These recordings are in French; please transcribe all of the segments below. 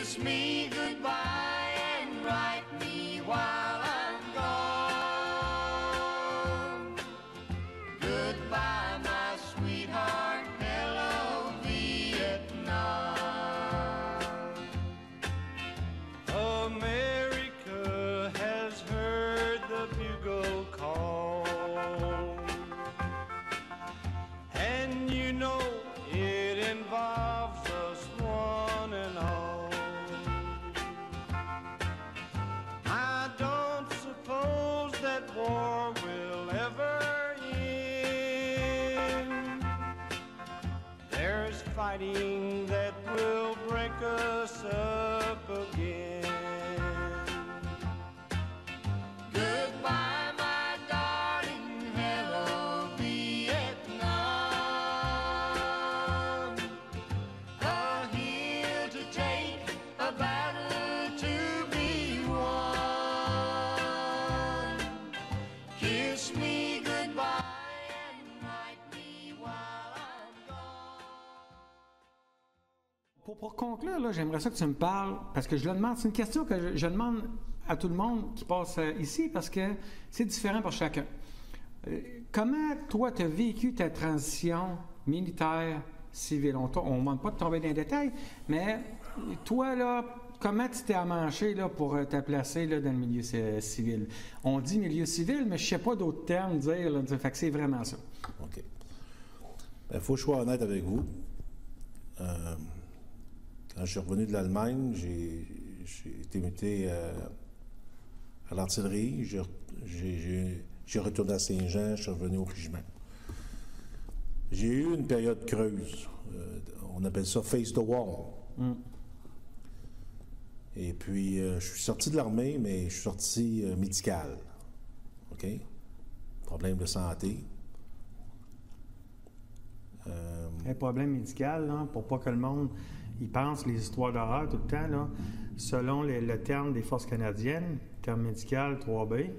Kiss me goodbye and write me while I'm gone. Goodbye, my sweetheart, hello, Vietnam. America has heard the bugle call, and you know it involves us one and all. I don't suppose that war will ever end. There's fighting that will break us up again. Goodbye, my darling, hello, Vietnam. A hill to take, a battle to be won. Kiss me goodbye and write me while I'm gone. Pour conclure, là, j'aimerais ça que tu me parles, parce que je le demande, c'est une question que je demande à tout le monde qui passe ici, parce que c'est différent pour chacun. Comment, toi, tu as vécu ta transition militaire-civile? On ne demande pas de tomber dans les détails, mais toi, là, comment tu t'es amanché là, pour te placer là, dans le milieu civil? On dit milieu civil, mais je ne sais pas d'autres termes dire, là, fait que c'est vraiment ça. OK. Il faut que je sois honnête avec vous. Quand je suis revenu de l'Allemagne, j'ai été muté à l'artillerie. J'ai retourné à Saint-Jean, je suis revenu au régiment. J'ai eu une période creuse. On appelle ça face the wall. Et puis, je suis sorti de l'armée, mais je suis sorti médical. OK? Problème de santé. Un problème médical, là, pour pas que le monde il pense les histoires d'horreur tout le temps, là, selon le terme des forces canadiennes, terme médical 3B,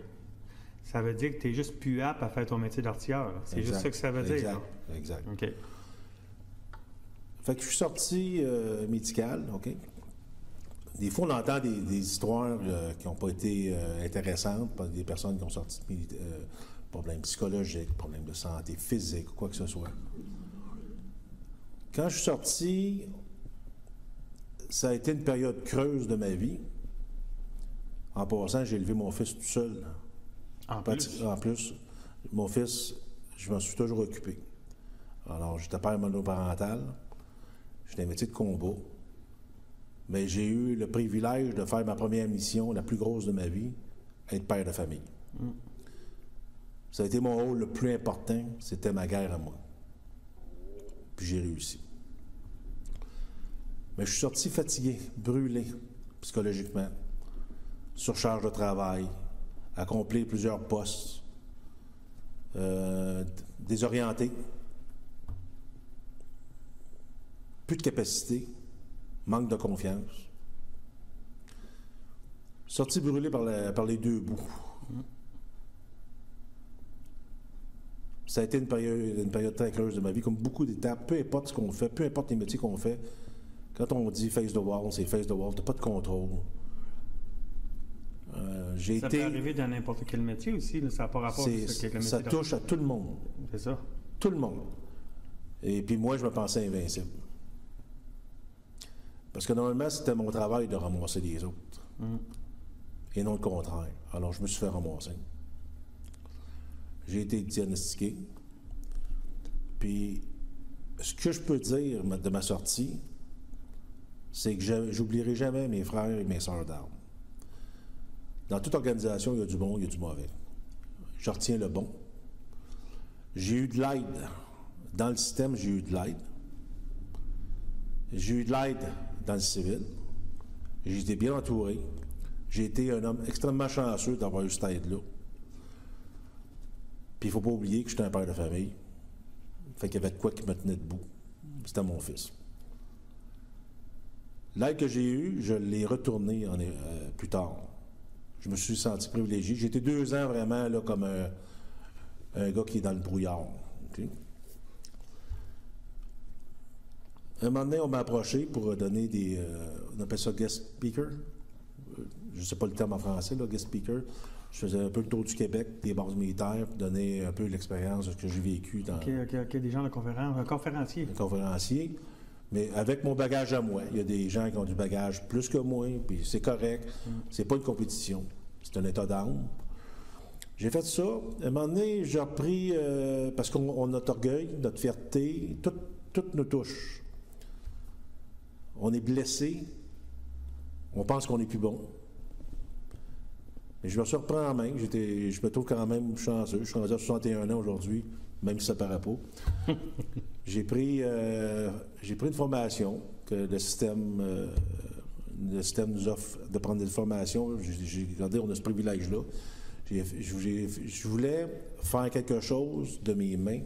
ça veut dire que tu es juste plus apte à faire ton métier d'artilleur. C'est juste ça que ça veut dire. Exact. OK. Fait que je suis sorti médical, OK? Des fois, on entend des histoires qui n'ont pas été intéressantes par des personnes qui ont sorti de problèmes psychologiques, problèmes de santé physique, quoi que ce soit. Quand je suis sorti, ça a été une période creuse de ma vie. En passant, j'ai élevé mon fils tout seul. En plus, mon fils, je m'en suis toujours occupé. Alors, j'étais père monoparental, j'étais un métier de combat, mais j'ai eu le privilège de faire ma première mission, la plus grosse de ma vie, être père de famille. Ça a été mon rôle le plus important, c'était ma guerre à moi. Puis j'ai réussi. Mais je suis sorti fatigué, brûlé psychologiquement, surcharge de travail, accomplir plusieurs postes, désorienté, plus de capacité, manque de confiance. Sorti brûlé par les deux bouts. Ça a été une période très creuse de ma vie, comme beaucoup d'étapes, peu importe ce qu'on fait, peu importe les métiers qu'on fait. Quand on dit face the wall, c'est face the wall, t'as pas de contrôle. Ça peut arriver dans n'importe quel métier aussi, là, ça n'a pas rapport avec le métier. Ça touche à tout le monde. C'est ça. Tout le monde. Et puis moi, je me pensais invincible. Parce que normalement, c'était mon travail de ramasser les autres. Et non le contraire. Alors, je me suis fait ramasser. J'ai été diagnostiqué. Puis, ce que je peux dire de ma sortie, c'est que j'oublierai jamais mes frères et mes sœurs d'armes. Dans toute organisation, il y a du bon, il y a du mauvais. Je retiens le bon. J'ai eu de l'aide. Dans le système, j'ai eu de l'aide. J'ai eu de l'aide dans le civil. J'ai été bien entouré. J'ai été un homme extrêmement chanceux d'avoir eu cette aide-là. Puis il ne faut pas oublier que j'étais un père de famille. Fait qu'il y avait de quoi qui me tenait debout. C'était mon fils. L'aide que j'ai eue, je l'ai retournée plus tard. Je me suis senti privilégié. J'ai été 2 ans vraiment là, comme un gars qui est dans le brouillard. Okay? un moment donné, on m'a approché pour donner des... on appelle ça guest speaker. Je ne sais pas le terme en français, là, guest speaker. Je faisais un peu le tour du Québec, des bases militaires, pour donner un peu l'expérience de ce que j'ai vécu dans... OK, des gens de conférence, un conférencier. Un conférencier. Mais avec mon bagage à moi. Il y a des gens qui ont du bagage plus que moi, puis c'est correct. C'est pas une compétition. C'est un état d'âme. J'ai fait ça. À un moment donné, j'ai repris... parce qu'on a notre orgueil, notre fierté, tout nous touche. On est blessé. On pense qu'on est plus bon. Mais je me suis repris en main. Je me trouve quand même chanceux. Je suis rendu à 61 ans aujourd'hui, même si ça ne paraît pas. J'ai pris une formation que le système nous offre de prendre des formations. Regardez, on a ce privilège-là. Je voulais faire quelque chose de mes mains.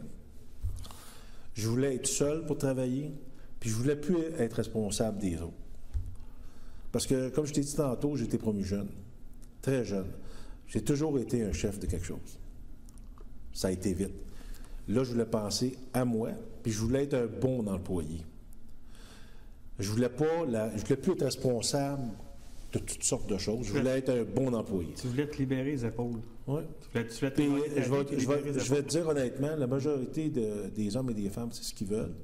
Je voulais être seul pour travailler, puis je voulais plus être responsable des autres. Parce que, comme je t'ai dit tantôt, j'ai été promu jeune, très jeune. J'ai toujours été un chef de quelque chose. Ça a été vite. Là, je voulais penser à moi, puis je voulais être un bon employé. Je voulais plus être responsable de toutes sortes de choses. Je voulais être un bon employé. Tu voulais te libérer les épaules. Oui. Tu voulais Puis, je vais te dire honnêtement, la majorité des hommes et des femmes, c'est ce qu'ils veulent.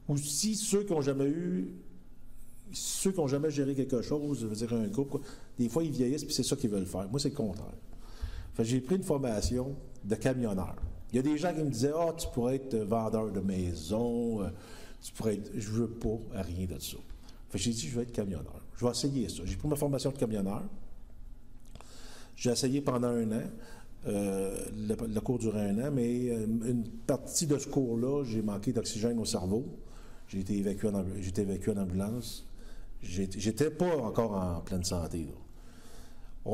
Ou si ceux qui n'ont jamais géré quelque chose, je veux dire un groupe, quoi, des fois ils vieillissent puis c'est ça qu'ils veulent faire. Moi, c'est le contraire. Fait que j'ai pris une formation de camionneur. Il y a des gens qui me disaient « Ah, tu pourrais être vendeur de maison, tu pourrais être... » Je veux pas à rien de ça. Fait que j'ai dit « Je vais être camionneur. Je vais essayer ça. » J'ai pris ma formation de camionneur. J'ai essayé pendant 1 an. Le cours durait 1 an, mais une partie de ce cours-là, j'ai manqué d'oxygène au cerveau. J'ai été évacué en ambulance. J'étais pas encore en pleine santé, là.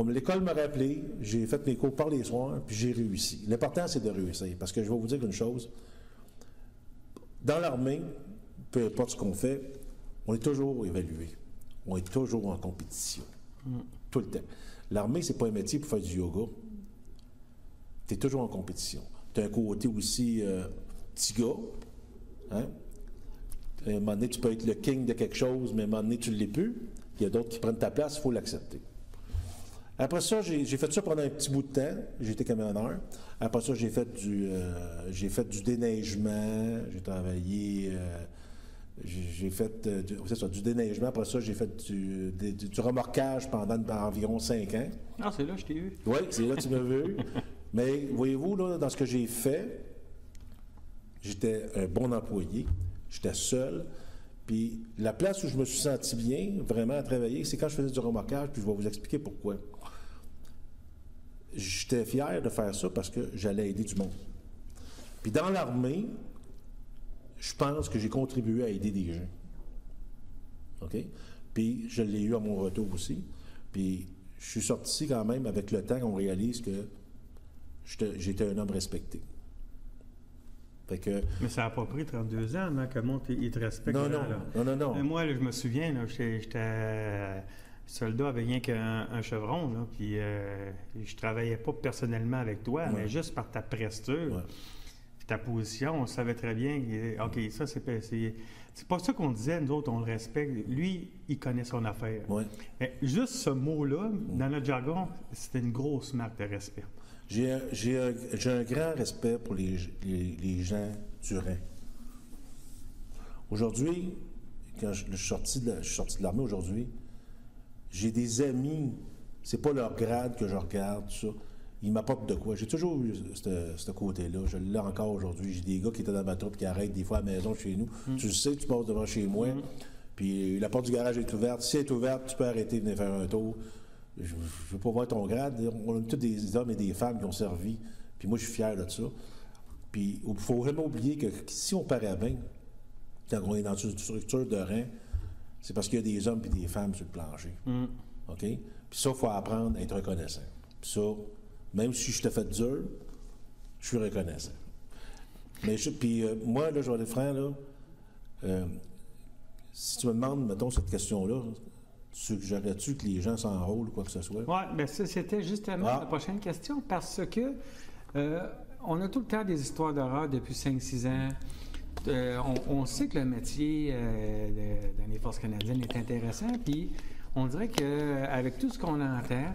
L'école m'a rappelé, j'ai fait mes cours par les soirs, puis j'ai réussi. L'important, c'est de réussir, parce que je vais vous dire une chose. Dans l'armée, peu importe ce qu'on fait, on est toujours évalué. On est toujours en compétition. Tout le temps. L'armée, c'est pas un métier pour faire du yoga. Tu es toujours en compétition. Tu as un côté aussi petit gars. Hein? À un moment donné, tu peux être le king de quelque chose, mais à un moment donné, tu ne l'es plus. Il y a d'autres qui prennent ta place, il faut l'accepter. Après ça, j'ai fait ça pendant un petit bout de temps. J'ai été camionneur. Après ça, j'ai fait du déneigement. J'ai travaillé... j'ai fait du déneigement. Après ça, j'ai fait du remorquage pendant environ 5 ans. Ah, c'est là que je t'ai eu. Oui, c'est là que tu m'as vu. Mais voyez-vous, là, dans ce que j'ai fait, j'étais un bon employé. J'étais seul. Puis la place où je me suis senti bien, vraiment à travailler, c'est quand je faisais du remorquage, puis je vais vous expliquer pourquoi. J'étais fier de faire ça parce que j'allais aider du monde. Puis dans l'armée, je pense que j'ai contribué à aider des gens. OK? Puis je l'ai eu à mon retour aussi. Puis je suis sorti quand même avec le temps qu'on réalise que j'étais un homme respecté. Fait que, mais ça n'a pas pris 32 ans avant que le monde il te respecte. Non. Moi, là, je me souviens, j'étais soldat avec rien qu'un chevron, là, puis je travaillais pas personnellement avec toi, mais juste par ta presture, puis ta position, on savait très bien, OK, ça, c'est pas ça qu'on disait, nous autres, on le respecte. Lui, il connaît son affaire. Ouais. Mais juste ce mot-là, dans notre jargon, c'était une grosse marque de respect. J'ai un grand respect pour les gens du rang. Aujourd'hui, quand je suis sorti de l'armée aujourd'hui, j'ai des amis, c'est pas leur grade que je regarde, tout ça. Ils m'apportent de quoi. J'ai toujours eu ce côté-là. Je l'ai encore aujourd'hui. J'ai des gars qui étaient dans ma troupe qui arrêtent des fois à la maison chez nous. Tu le sais, tu passes devant chez moi, puis la porte du garage est ouverte. Si elle est ouverte, tu peux arrêter de venir faire un tour. Je ne veux pas voir ton grade. On a tous des hommes et des femmes qui ont servi. Puis moi, je suis fier de ça. Puis il faut vraiment oublier que si on paraît bien, quand on est dans une structure de rang, c'est parce qu'il y a des hommes et des femmes sur le plancher. OK? Puis ça, il faut apprendre à être reconnaissant. Puis ça, même si je te fais dur, je suis reconnaissant. Mais moi, là, je vais être franc, là, si tu me demandes, mettons, cette question-là, suggérerais-tu que les gens s'enrôlent ou quoi que ce soit? Oui, bien ça, c'était justement la prochaine question, parce que on a tout le temps des histoires d'horreur depuis 5-6 ans. On sait que le métier dans les Forces canadiennes est intéressant, puis on dirait qu'avec tout ce qu'on entend,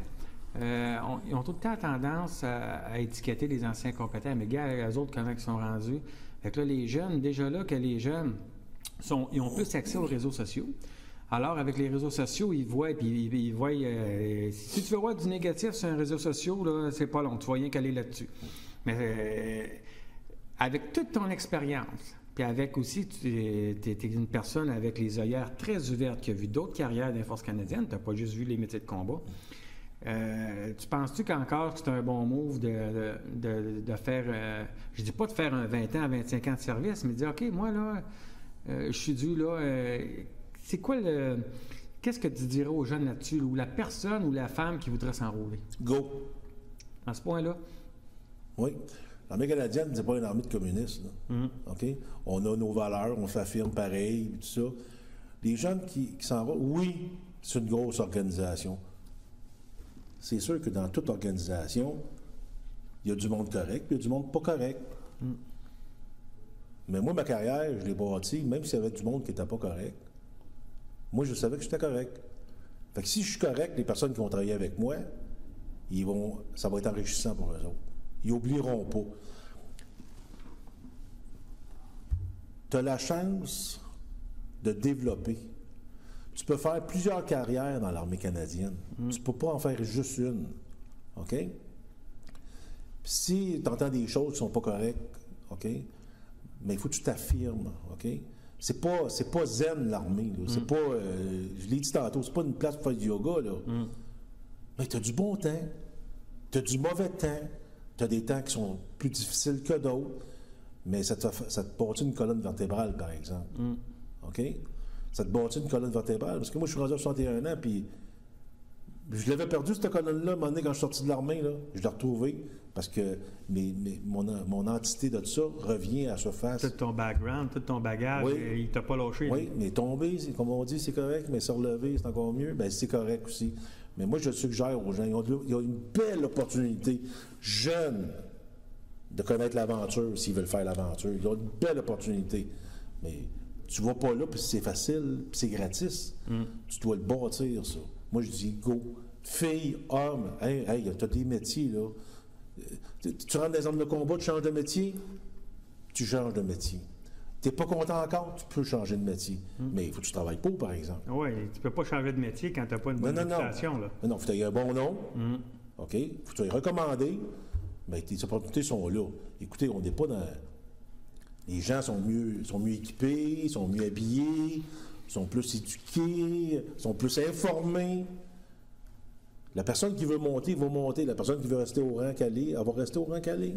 ils ont tout le temps tendance à étiqueter les anciens compétents. Mais gars, eux autres, comment ils sont rendus? Fait que là, les jeunes, déjà là, que les jeunes, ils ont plus accès aux réseaux sociaux. Alors, avec les réseaux sociaux, ils voient, puis ils voient, si tu veux voir du négatif sur un réseau social, là, c'est pas long, tu vas rien qu'aller là-dessus. Mais avec toute ton expérience, puis avec aussi, tu es une personne avec les œillères très ouvertes qui a vu d'autres carrières dans les Forces canadiennes, tu n'as pas juste vu les métiers de combat. Tu penses-tu qu'encore que c'est un bon move de faire, je dis pas de faire un 20 ans, 25 ans de service, mais de dire, OK, moi, là, je suis dû, là, c'est quoi qu'est-ce que tu dirais aux jeunes là-dessus, ou la personne ou la femme qui voudrait s'enrôler? Go! À ce point-là? Oui. L'armée canadienne, c'est pas une armée de communistes. Là. OK? On a nos valeurs, on s'affirme pareil, tout ça. Les jeunes qui s'en vont, oui, c'est une grosse organisation. C'est sûr que dans toute organisation, il y a du monde correct, puis il y a du monde pas correct. Mais moi, ma carrière, je l'ai bâtie, même s'il y avait du monde qui n'était pas correct. Moi, je savais que j'étais correct. Fait que si je suis correct, les personnes qui vont travailler avec moi, ça va être enrichissant pour eux autres. Ils n'oublieront pas. Tu as la chance de développer. Tu peux faire plusieurs carrières dans l'armée canadienne. Tu ne peux pas en faire juste une. OK? Puis si tu entends des choses qui ne sont pas correctes, OK? Mais il faut que tu t'affirmes. OK? C'est pas zen, l'armée. C'est pas, je l'ai dit tantôt, c'est pas une place pour faire du yoga. Là. Mais tu as du bon temps. Tu as du mauvais temps. Tu as des temps qui sont plus difficiles que d'autres. Mais ça te bâtit une colonne vertébrale, par exemple. OK? Ça te bâtit une colonne vertébrale. Parce que moi, je suis rendu à 61 ans, puis je l'avais perdu, cette colonne-là, à un moment donné, quand je suis sorti de l'armée. Là. Je l'ai retrouvée parce que mon entité de ça revient à la surface. Tout ton background, tout ton bagage, il t'a pas lâché. Oui, mais tomber, comme on dit, c'est correct, mais se relever, c'est encore mieux. Bien, c'est correct aussi. Mais moi, je suggère aux gens, il y a une belle opportunité, jeunes, de connaître l'aventure s'ils veulent faire l'aventure. Il y a une belle opportunité. Mais tu vas pas là, puis c'est facile, puis c'est gratis. Tu dois le bâtir, ça. Moi, je dis, go. Fille, homme, hey, tu as des métiers, là. Tu rentres dans les armes de combat, tu changes de métier, tu changes de métier. Tu n'es pas content encore, tu peux changer de métier. Mais il faut que tu travailles pour, par exemple. Oui, tu ne peux pas changer de métier quand tu n'as pas une bonne réputation. Là. Non, il faut que tu aies un bon nom. OK? Il faut que tu aies recommandé. Mais tes opportunités sont là. Écoutez, on n'est pas dans... Les gens sont mieux équipés, sont mieux habillés, sont plus éduqués, sont plus informés. La personne qui veut monter, va monter. La personne qui veut rester au rang calé, elle va rester au rang calé.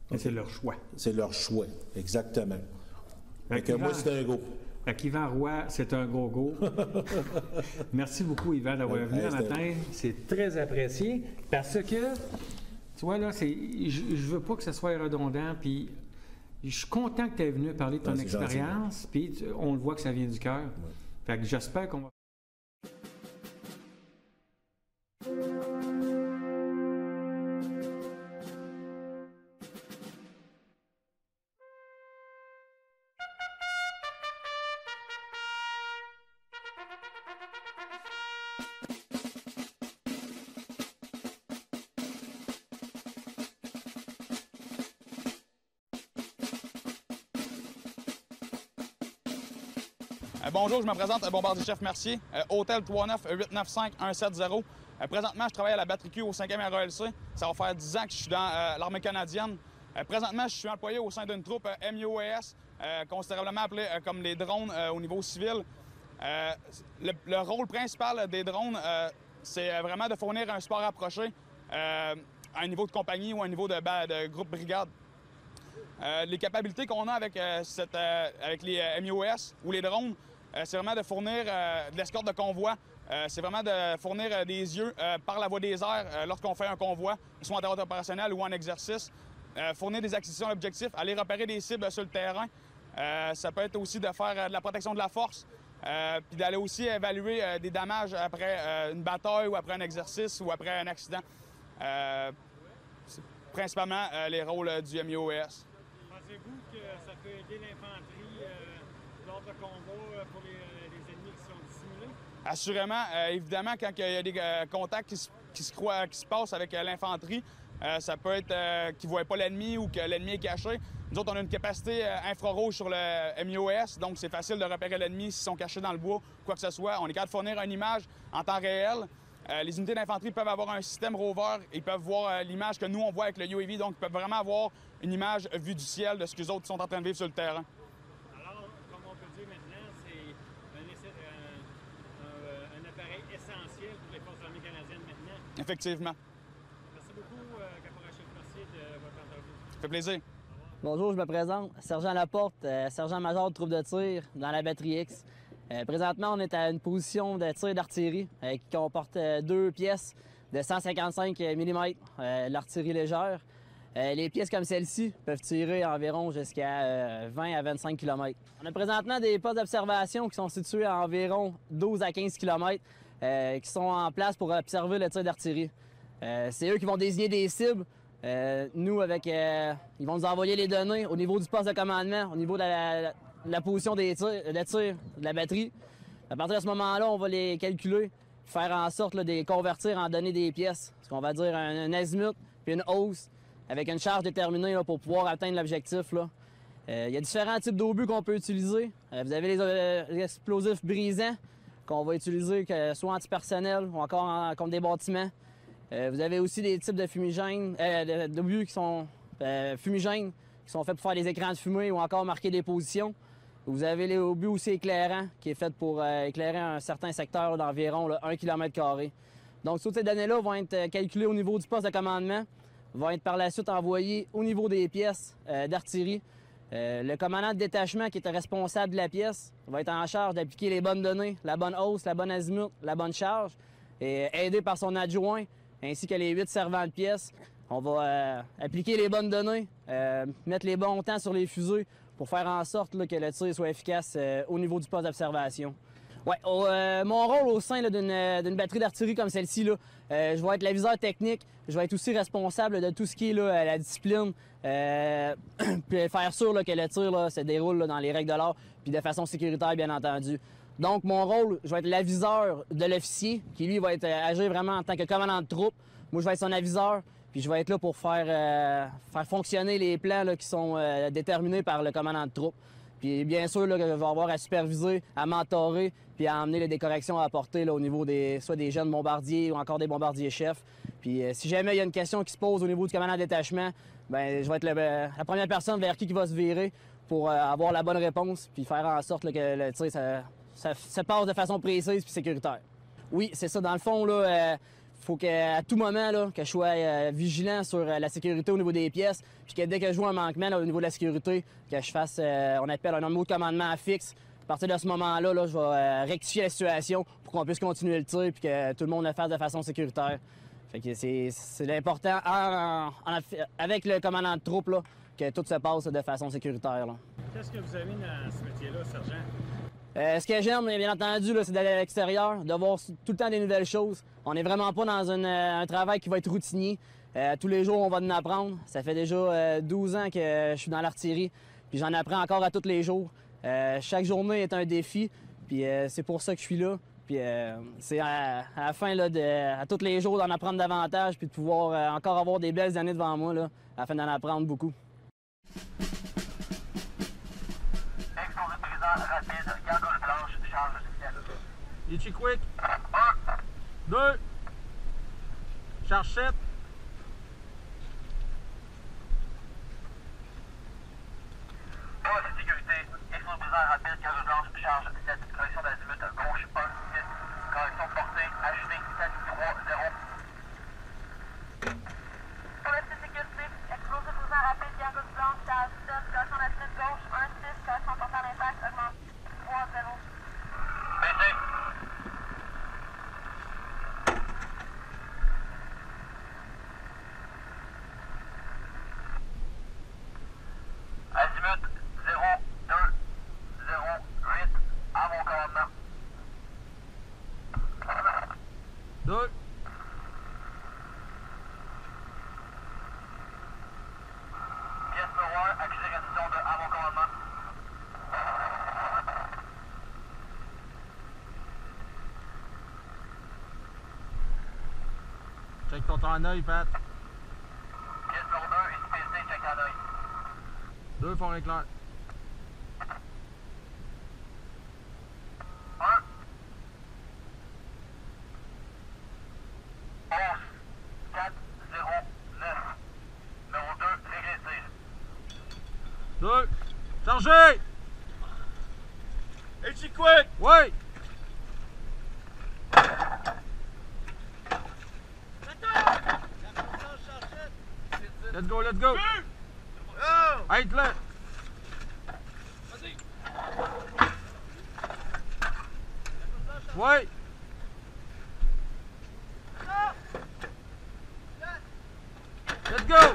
Okay. C'est leur choix. C'est leur choix, exactement. Fait que moi, c'est un go. Fait qu'Yvan Roy, c'est un go-go. Merci beaucoup, Yvan, d'avoir venu ce matin. C'est très apprécié parce que, tu vois, là, je veux pas que ce soit redondant, puis je suis content que tu aies venu parler de ton expérience, puis on le voit que ça vient du cœur. Fait que j'espère qu'on va... Bonjour, je me présente Bombardier-Chef Mercier, hôtel 39895-170. Présentement, je travaille à la batterie Q au 5e RELC. Ça va faire 10 ans que je suis dans l'armée canadienne. Présentement, je suis employé au sein d'une troupe MUAS, considérablement appelée comme les drones au niveau civil. Le rôle principal des drones, c'est vraiment de fournir un support rapproché à un niveau de compagnie ou à un niveau de groupe brigade. Les capacités qu'on a avec les MUAS ou les drones, c'est vraiment de fournir de l'escorte de convoi. C'est vraiment de fournir des yeux par la voie des airs lorsqu'on fait un convoi, soit en théâtre opérationnel ou en exercice. Fournir des acquisitions d'objectifs, aller repérer des cibles sur le terrain. Ça peut être aussi de faire de la protection de la force, puis d'aller aussi évaluer des dommages après une bataille ou après un exercice ou après un accident. C'est principalement les rôles du MUAS. Pensez-vous que ça peut aider l'infanterie lors de combats pour les ennemis qui sont dissimulés? Assurément. Évidemment, quand il y a des contacts qui se passent avec l'infanterie, ça peut être qu'ils ne voient pas l'ennemi ou que l'ennemi est caché. Nous autres, on a une capacité infrarouge sur le MIOS, donc c'est facile de repérer l'ennemi s'ils sont cachés dans le bois, quoi que ce soit. On est capable de fournir une image en temps réel. Les unités d'infanterie peuvent avoir un système rover, ils peuvent voir l'image que nous, on voit avec le UAV, donc ils peuvent vraiment avoir une image vue du ciel de ce que les autres sont en train de vivre sur le terrain. Alors, comme on peut dire maintenant, c'est un appareil essentiel pour les Forces armées canadiennes maintenant. Effectivement. Merci beaucoup, Caporal Chef Mercier, de votre interview. Ça fait plaisir. Bonjour, je me présente. Sergent Laporte, sergent-major de troupe de tir dans la batterie X. Présentement, on est à une position de tir d'artillerie qui comporte 2 pièces de 155 mm, l'artillerie légère. Les pièces comme celle-ci peuvent tirer environ jusqu'à 20 à 25 km. On a présentement des postes d'observation qui sont situés à environ 12 à 15 km qui sont en place pour observer le tir d'artillerie. C'est eux qui vont désigner des cibles. Nous, ils vont nous envoyer les données au niveau du poste de commandement, au niveau de la position des tirs, de la batterie. À partir de ce moment-là, on va les calculer, faire en sorte de les convertir en données des pièces. Ce qu'on va dire un azimut puis une hausse avec une charge déterminée là, pour pouvoir atteindre l'objectif. Il y a différents types d'obus qu'on peut utiliser. Vous avez les explosifs brisants qu'on va utiliser soit antipersonnel ou encore contre des bâtiments. Vous avez aussi des types de fumigènes, d'obus qui sont fumigènes, qui sont faits pour faire des écrans de fumée ou encore marquer des positions. Vous avez les obus aussi éclairants, qui est fait pour éclairer un certain secteur d'environ 1 km². Donc, toutes ces données-là vont être calculées au niveau du poste de commandement, vont être par la suite envoyées au niveau des pièces d'artillerie. Le commandant de détachement, qui est responsable de la pièce, va être en charge d'appliquer les bonnes données, la bonne hausse, la bonne azimut, la bonne charge, et aidé par son adjoint, ainsi que les 8 servants de pièces. On va appliquer les bonnes données, mettre les bons temps sur les fusées pour faire en sorte que le tir soit efficace au niveau du poste d'observation. Ouais, mon rôle au sein d'une batterie d'artillerie comme celle-ci, je vais être l'aviseur technique, je vais être aussi responsable de tout ce qui est la discipline, puis faire sûr que le tir se déroule dans les règles de l'art, puis de façon sécuritaire, bien entendu. Donc, mon rôle, je vais être l'aviseur de l'officier, qui lui va agir vraiment en tant que commandant de troupe. Moi, je vais être son aviseur, puis je vais être là pour faire fonctionner les plans qui sont déterminés par le commandant de troupe. Puis bien sûr, je vais avoir à superviser, à mentorer, puis à emmener des corrections à apporter au niveau soit des jeunes bombardiers ou encore des bombardiers-chefs. Puis si jamais il y a une question qui se pose au niveau du commandant de détachement, bien, je vais être la première personne vers qui va se virer pour avoir la bonne réponse, puis faire en sorte que le tir ça se passe de façon précise puis sécuritaire. Oui, c'est ça. Dans le fond, faut qu'à tout moment, que je sois vigilant sur la sécurité au niveau des pièces, puis que dès que je vois un manquement au niveau de la sécurité, que je fasse, on appelle un numéro de commandement fixe. À partir de ce moment-là, je vais rectifier la situation pour qu'on puisse continuer le tir puis que tout le monde le fasse de façon sécuritaire. Fait que c'est l'important avec le commandant de troupe que tout se passe de façon sécuritaire. Qu'est-ce que vous aimez dans ce métier-là, sergent? Ce que j'aime, bien entendu, c'est d'aller à l'extérieur, de voir tout le temps des nouvelles choses. On n'est vraiment pas dans un travail qui va être routinier. Tous les jours, on va en apprendre. Ça fait déjà 12 ans que je suis dans l'artillerie, puis j'en apprends encore à tous les jours. Chaque journée est un défi, puis c'est pour ça que je suis là. Puis c'est à la fin, à tous les jours, d'en apprendre davantage, puis de pouvoir encore avoir des belles années devant moi, afin d'en apprendre beaucoup. Exposé présent rapide, gargouille blanche, charge logicielle. Itchy quick. 2. Charge 7. Pour la sécurité, exposé présent rapide, gargouille blanche, charge 7. Correction d'azimut, gauche 1, 6. Correction portée, HD 7, 3, 0. Pour la sécurité, explosif présent rapide, gargouille blanche, charge 7. Correction d'azimut, gauche 1, 6. Correction portée à l'impact, augmente 3, 0. Baissé. check ton temps en œil, Pat. Pièce numéro 2, ICPC, check en œil. 2 font éclair. 1. 11, 4, 0, 9. Numéro 2, réglé tir. 2. Chargez! H.E. Quick! Oui! Let's go, let's go! Oh! Arrête-le! Oui! Let's go!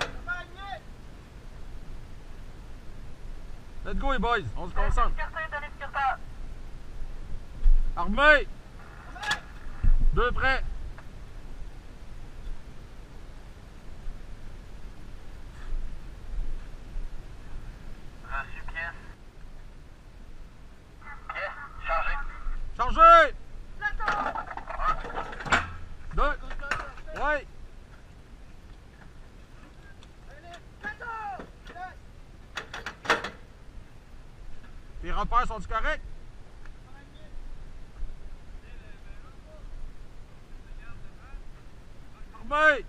Let's go, les boys! On se concentre! Sécurité, donnez sécuritaire. Armé! 2 prêts! Reçu, pièce. Pièce, chargé. Chargez! 2! Oui! Les repères sont-ils corrects? Armé!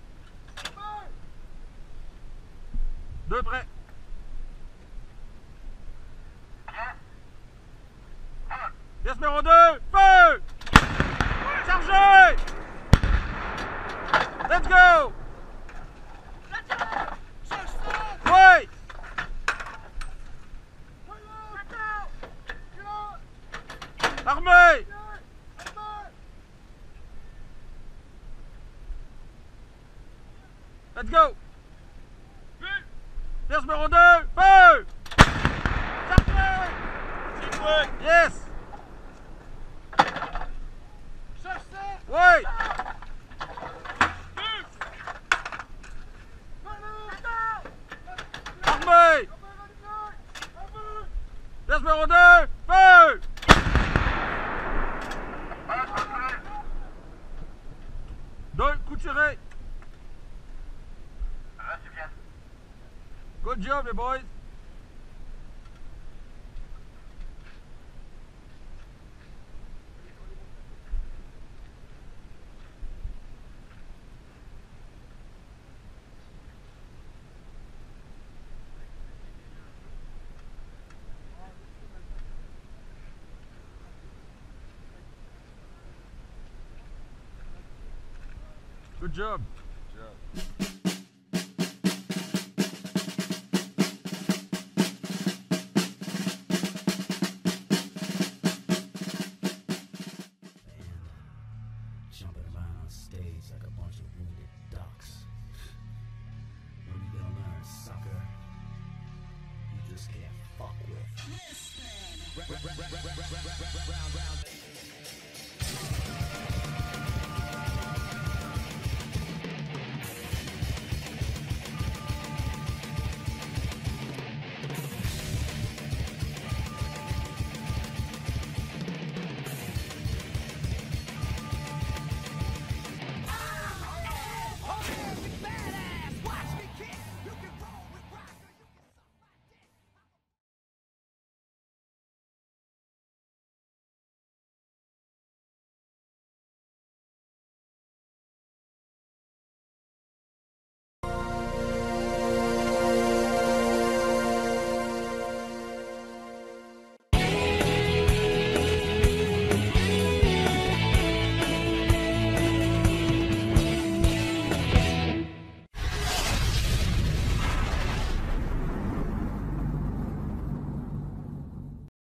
2 prêts! Pièce numéro 2! Feu! Chargez! Let's go! Oui! Armé! Let's go! Pièce numéro 2! Feu! Chargez! Yes! Oui! Armé! Pièce numéro 2! Feu! Deux coups tirés! Reçu, pièce. Good job, les boys! Good job. Jumping around on stage like a bunch of wounded ducks. When you gonna learn, sucker? You just can't fuck with.